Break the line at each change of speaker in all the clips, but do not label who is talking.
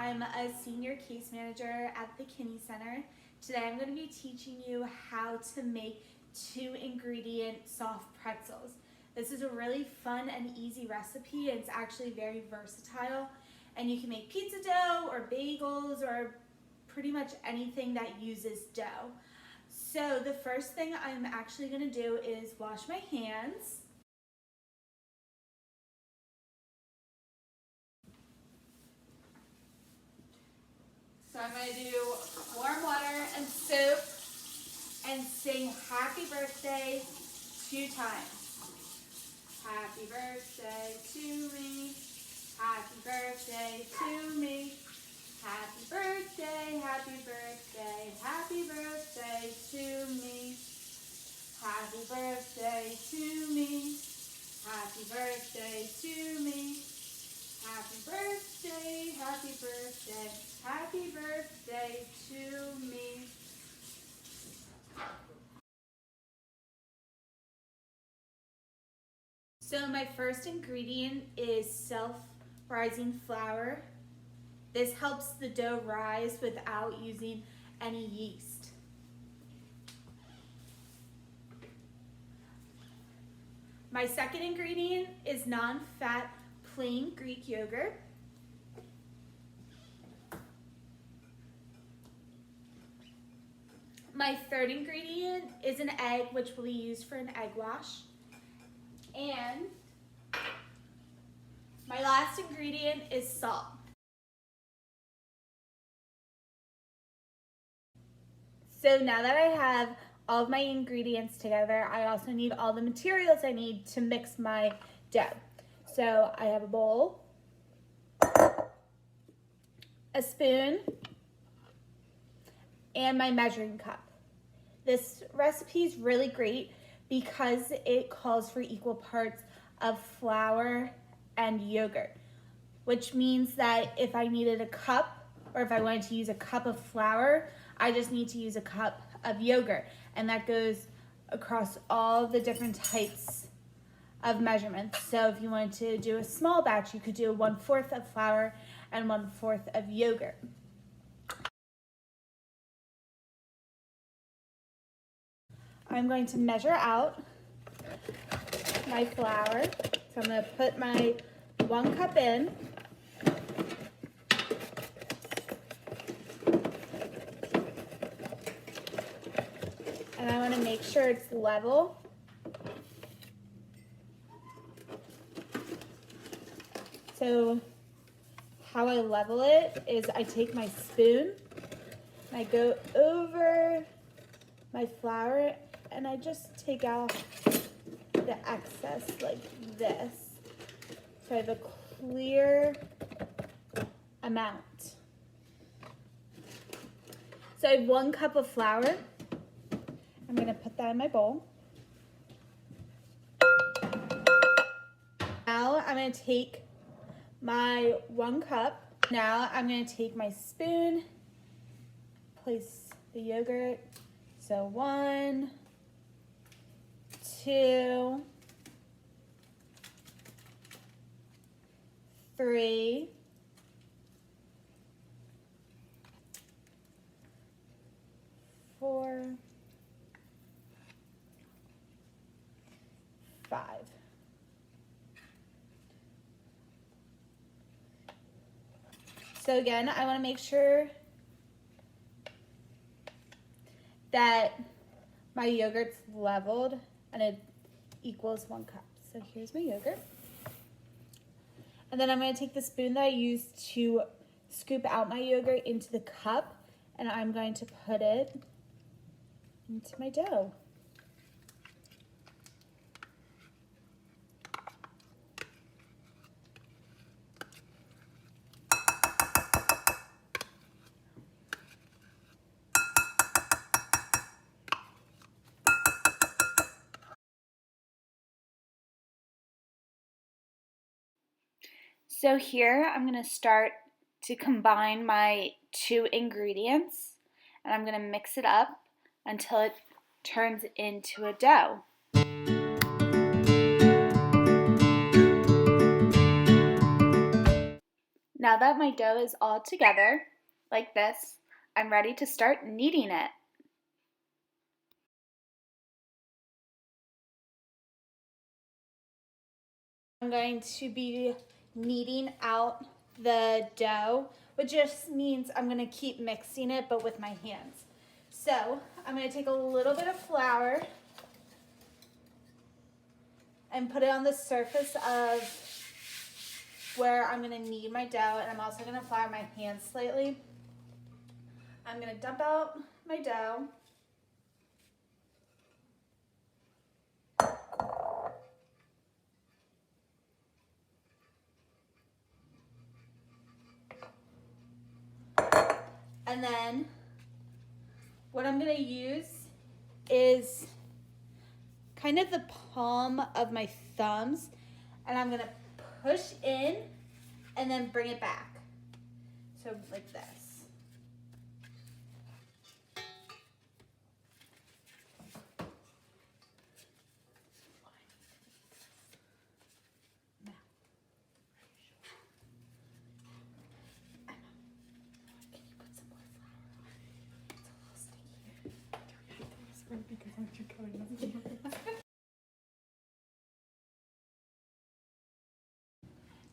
I'm a senior case manager at the Kinney Center. Today I'm going to be teaching you how to make 2-ingredient soft pretzels. This is a really fun and easy recipe. It's actually very versatile, and you can make pizza dough or bagels or pretty much anything that uses dough. So the first thing I'm actually going to do is wash my hands. So I'm going to do warm water and soap and sing happy birthday 2 times. Happy birthday to me. Happy birthday to me. Happy birthday, happy birthday, happy birthday to me. Happy birthday to me. Happy birthday to me. Happy birthday, happy birthday, happy birthday to me. So my first ingredient is self-rising flour. This helps the dough rise without using any yeast. My second ingredient is non-fat plain Greek yogurt. My third ingredient is an egg, which will be used for an egg wash. And my last ingredient is salt. So now that I have all of my ingredients together, I also need all the materials I need to mix my dough. So I have a bowl, a spoon, and my measuring cup. This recipe is really great because it calls for equal parts of flour and yogurt, which means that if I needed a cup or if I wanted to use a cup of flour, I just need to use a cup of yogurt, and that goes across all the different types of measurements. So if you wanted to do a small batch, you could do 1/4 of flour and 1/4 of yogurt. I'm going to measure out my flour. So I'm going to put my 1 cup in. And I want to make sure it's level. So how I level it is I take my spoon, and I go over my flour, and I just take out the excess like this. So I have a clear amount. So I have 1 cup of flour. I'm going to put that in my bowl. Now I'm going to take my 1 cup. Now I'm going to take my spoon, place the yogurt. So 1, 2, 3, 4, 5. So again, I want to make sure that my yogurt's leveled and it equals 1 cup. So here's my yogurt. And then I'm going to take the spoon that I used to scoop out my yogurt into the cup, and I'm going to put it into my dough. So here I'm going to start to combine my 2 ingredients, and I'm going to mix it up until it turns into a dough. Now that my dough is all together, like this, I'm ready to start kneading it. I'm going to be kneading out the dough, which just means I'm going to keep mixing it, but with my hands. So I'm going to take a little bit of flour and put it on the surface of where I'm going to knead my dough, and I'm also going to flour my hands slightly. I'm going to dump out my dough. And then what I'm going to use is kind of the palm of my thumbs, and I'm going to push in and then bring it back. So like this.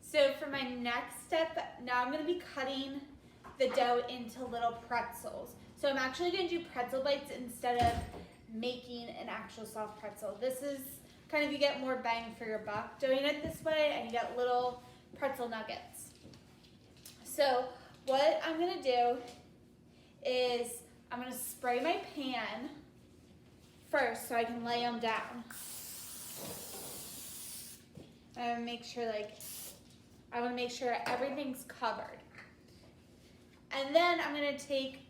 So for my next step, now I'm going to be cutting the dough into little pretzels. So I'm actually going to do pretzel bites instead of making an actual soft pretzel. This is kind of, you get more bang for your buck doing it this way, and you get little pretzel nuggets. So what I'm going to do is I'm going to spray my pan first so I can lay them down. And make sure I want to make sure everything's covered. And then I'm going to take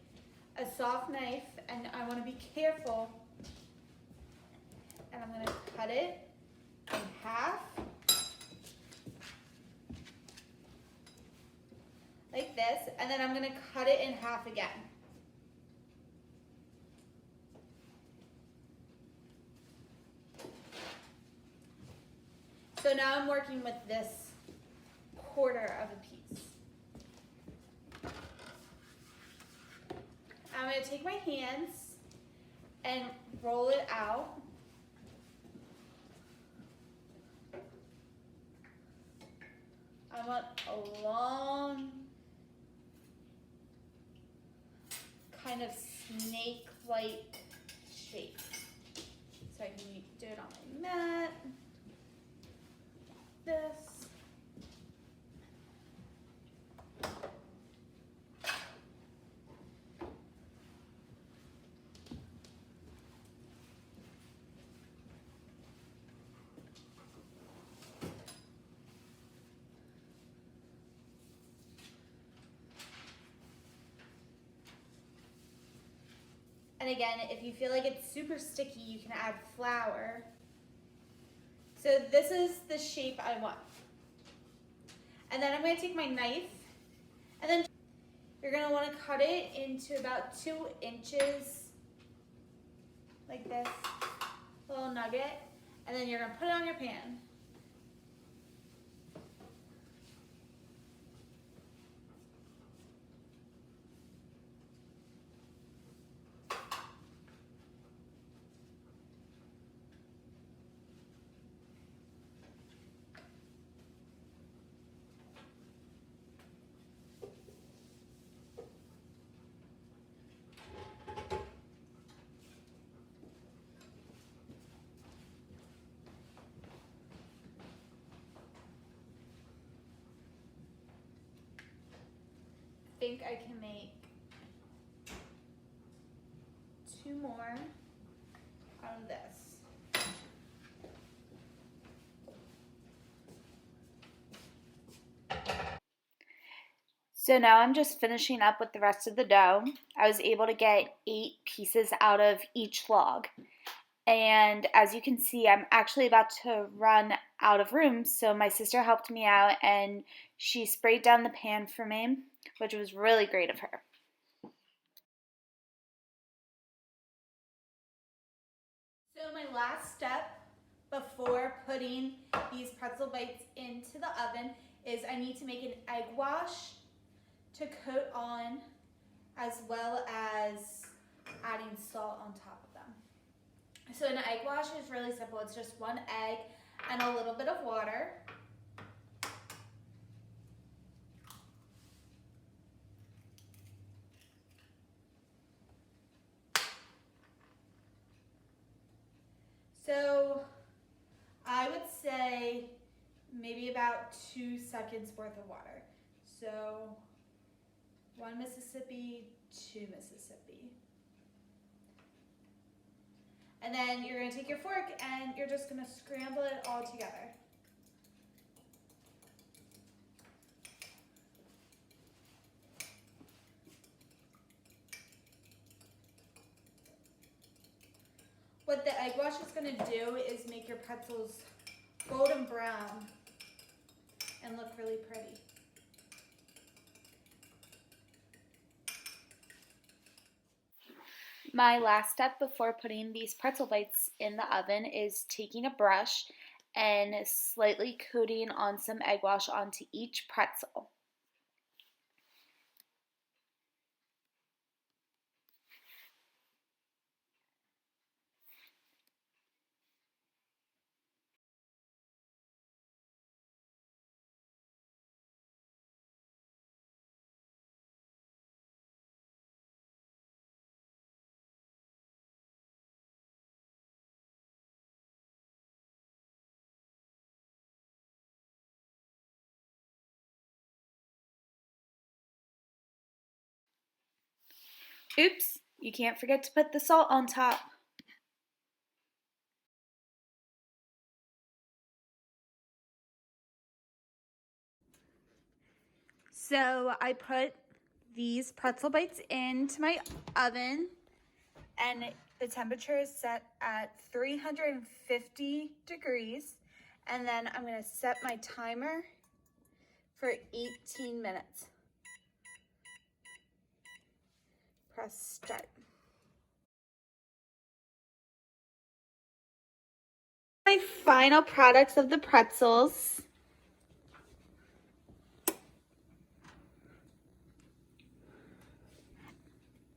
a soft knife, and I want to be careful, and I'm going to cut it in half, like this, and then I'm going to cut it in half again. So now I'm working with this quarter of a piece. I'm going to take my hands and roll it out. I want a long, kind of snake-like shape. So I can do it on my mat. This. And again, if you feel like it's super sticky, you can add flour. So this is the shape I want. And then I'm going to take my knife, and then you're going to want to cut it into about 2 inches, like this, little nugget, and then you're going to put it on your pan. I think I can make 2 more out of this. So now I'm just finishing up with the rest of the dough. I was able to get 8 pieces out of each log. And as you can see, I'm actually about to run out of room, so my sister helped me out and she sprayed down the pan for me, which was really great of her. So my last step before putting these pretzel bites into the oven is I need to make an egg wash to coat on, as well as adding salt on top of them. So an egg wash is really simple. It's just 1 egg and a little bit of water. So I would say maybe about 2 seconds worth of water. So 1 Mississippi, 2 Mississippi. And then you're gonna take your fork and you're just gonna scramble it all together. What the egg wash is gonna do is make your pretzels golden brown and look really pretty. My last step before putting these pretzel bites in the oven is taking a brush and slightly coating on some egg wash onto each pretzel. Oops, you can't forget to put the salt on top. So I put these pretzel bites into my oven, and the temperature is set at 350 degrees. And then I'm gonna set my timer for 18 minutes. Press start. My final products of the pretzels.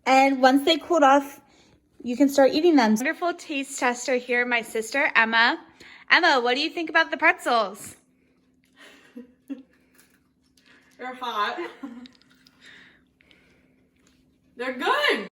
And once they cooled off, you can start eating them. Wonderful taste tester here, my sister, Emma. Emma, what do you think about the pretzels?
They're hot. They're good.